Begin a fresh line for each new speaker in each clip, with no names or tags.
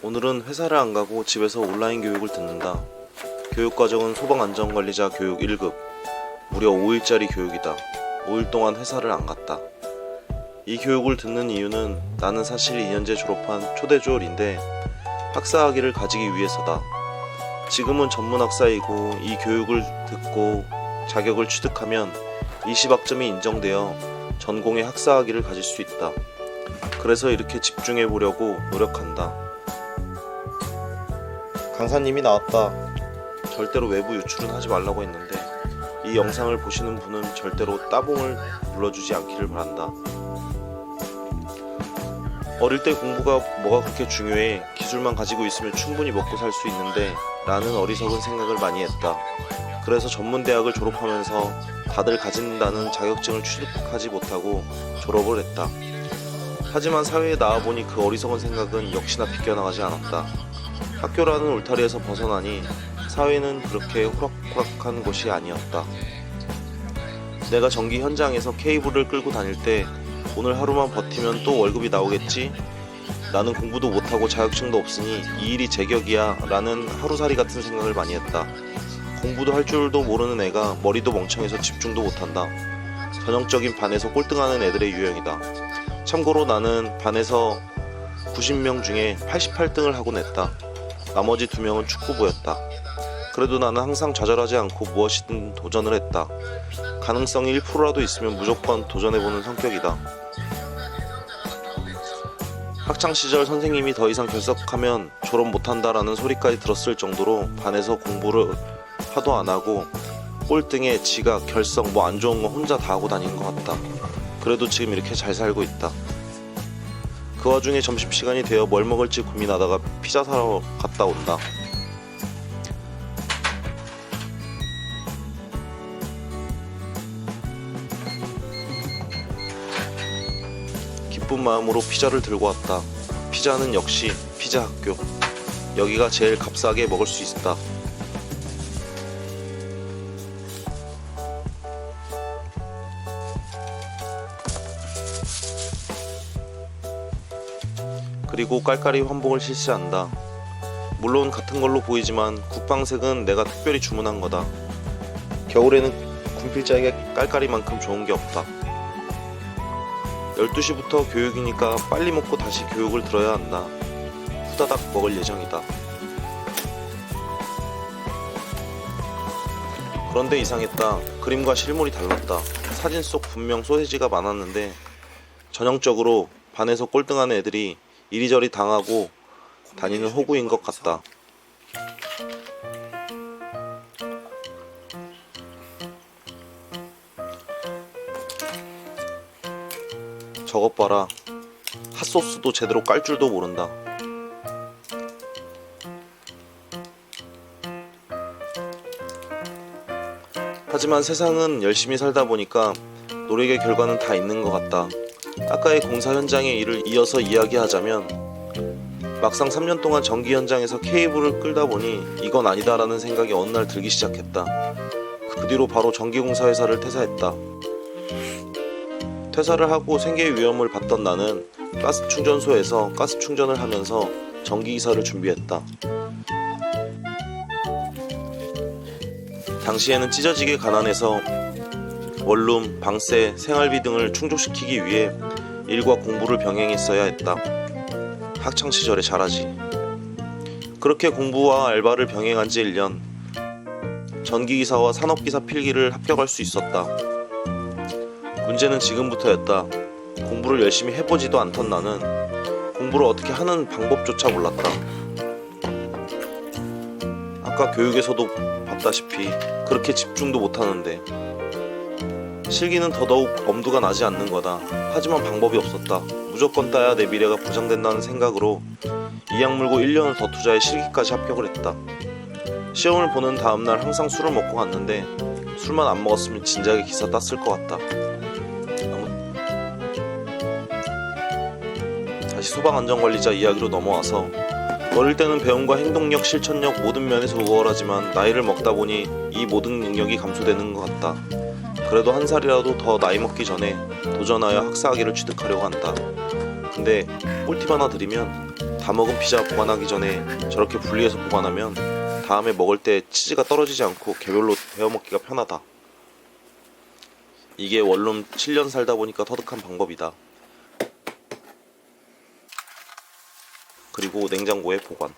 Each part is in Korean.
오늘은 회사를 안 가고 집에서 온라인 교육을 듣는다. 교육과정은 소방안전관리자 교육 1급. 무려 5일짜리 교육이다. 5일 동안 회사를 안 갔다. 이 교육을 듣는 이유는 나는 사실 2년제 졸업한 초대졸인데 학사학위를 가지기 위해서다. 지금은 전문학사이고 이 교육을 듣고 자격을 취득하면 20학점이 인정되어 전공의 학사학위를 가질 수 있다. 그래서 이렇게 집중해 보려고 노력한다. 강사님이 나왔다. 절대로 외부 유출은 하지 말라고 했는데 이 영상을 보시는 분은 절대로 따봉을 눌러주지 않기를 바란다. 어릴 때 공부가 뭐가 그렇게 중요해? 기술만 가지고 있으면 충분히 먹고 살 수 있는데 라는 어리석은 생각을 많이 했다. 그래서 전문대학을 졸업하면서 다들 가진다는 자격증을 취득하지 못하고 졸업을 했다. 하지만 사회에 나와보니 그 어리석은 생각은 역시나 비껴나가지 않았다. 학교라는 울타리에서 벗어나니 사회는 그렇게 호락호락한 곳이 아니었다. 내가 전기 현장에서 케이블을 끌고 다닐 때 오늘 하루만 버티면 또 월급이 나오겠지? 나는 공부도 못하고 자격증도 없으니 이 일이 제격이야 라는 하루살이 같은 생각을 많이 했다. 공부도 할 줄도 모르는 애가 머리도 멍청해서 집중도 못한다. 전형적인 반에서 꼴등하는 애들의 유형이다. 참고로 나는 반에서 90명 중에 88등을 하고 냈다. 나머지 2명은 축구부였다. 그래도 나는 항상 좌절하지 않고 무엇이든 도전을 했다. 가능성이 1%라도 있으면 무조건 도전해보는 성격이다. 학창시절 선생님이 더 이상 결석하면 졸업 못한다라는 소리까지 들었을 정도로 반에서 공부를 하도 안하고 꼴등에 지각, 결석 뭐 안 좋은 거 혼자 다 하고 다니는 것 같다. 그래도 지금 이렇게 잘 살고 있다. 그 와중에 점심시간이 되어 뭘 먹을지 고민하다가 피자 사러 갔다 온다. 기쁜 마음으로 피자를 들고 왔다. 피자는 역시 피자 학교. 여기가 제일 값싸게 먹을 수 있다. 그리고 깔깔이 환복을 실시한다. 물론 같은 걸로 보이지만 국방색은 내가 특별히 주문한 거다. 겨울에는 군필자에게 깔깔이만큼 좋은 게 없다. 12시부터 교육이니까 빨리 먹고 다시 교육을 들어야 한다. 후다닥 먹을 예정이다. 그런데 이상했다. 그림과 실물이 달랐다. 사진 속 분명 소세지가 많았는데 전형적으로 반에서 꼴등하는 애들이 이리저리 당하고 다니는 호구인 것 같다. 저것 봐라. 핫소스도 제대로 깔 줄도 모른다. 하지만 세상은 열심히 살다 보니까 노력의 결과는 다 있는 것 같다. 아까의 공사 현장의 일을 이어서 이야기하자면 막상 3년 동안 전기 현장에서 케이블을 끌다 보니 이건 아니다라는 생각이 어느 날 들기 시작했다. 그 뒤로 바로 전기공사 회사를 퇴사했다. 퇴사를 하고 생계의 위험을 받던 나는 가스 충전소에서 가스 충전을 하면서 전기이사를 준비했다. 당시에는 찢어지게 가난해서 원룸, 방세, 생활비 등을 충족시키기 위해 일과 공부를 병행했어야 했다. 학창시절에 잘하지. 그렇게 공부와 알바를 병행한 지 1년. 전기기사와 산업기사 필기를 합격할 수 있었다. 문제는 지금부터였다. 공부를 열심히 해보지도 않던 나는 공부를 어떻게 하는 방법조차 몰랐다. 아까 교육에서도 봤다시피 그렇게 집중도 못하는데 실기는 더더욱 엄두가 나지 않는 거다. 하지만 방법이 없었다. 무조건 따야 내 미래가 보장된다는 생각으로 이악 물고 1년을 더 투자해 실기까지 합격을 했다. 시험을 보는 다음날 항상 술을 먹고 갔는데 술만 안 먹었으면 진작에 기사 땄을 것 같다. 다시 소방안전관리자 이야기로 넘어와서 어릴 때는 배움과 행동력, 실천력 모든 면에서 우월하지만 나이를 먹다 보니 이 모든 능력이 감소되는 것 같다. 그래도 한 살이라도 더 나이 먹기 전에 도전하여 학사학위를 취득하려고 한다. 근데 꿀팁 하나 드리면 다 먹은 피자 보관하기 전에 저렇게 분리해서 보관하면 다음에 먹을 때 치즈가 떨어지지 않고 개별로 데워 먹기가 편하다. 이게 원룸 7년 살다 보니까 터득한 방법이다. 그리고 냉장고에 보관.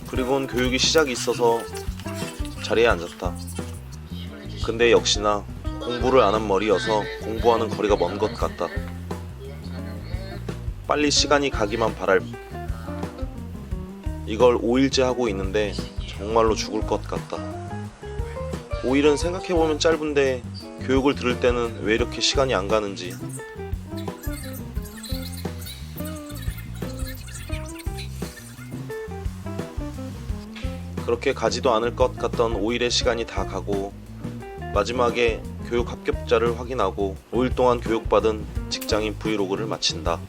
그리고는 교육이 시작이 있어서 자리에 앉았다. 근데 역시나 공부를 안 한 머리여서 공부하는 거리가 먼 것 같다. 빨리 시간이 가기만 바랄. 이걸 5일째 하고 있는데 정말로 죽을 것 같다. 5일은 생각해보면 짧은데 교육을 들을 때는 왜 이렇게 시간이 안 가는지. 그렇게 가지도 않을 것 같던 5일의 시간이 다 가고 마지막에 교육 합격자를 확인하고 5일 동안 교육받은 직장인 브이로그를 마친다.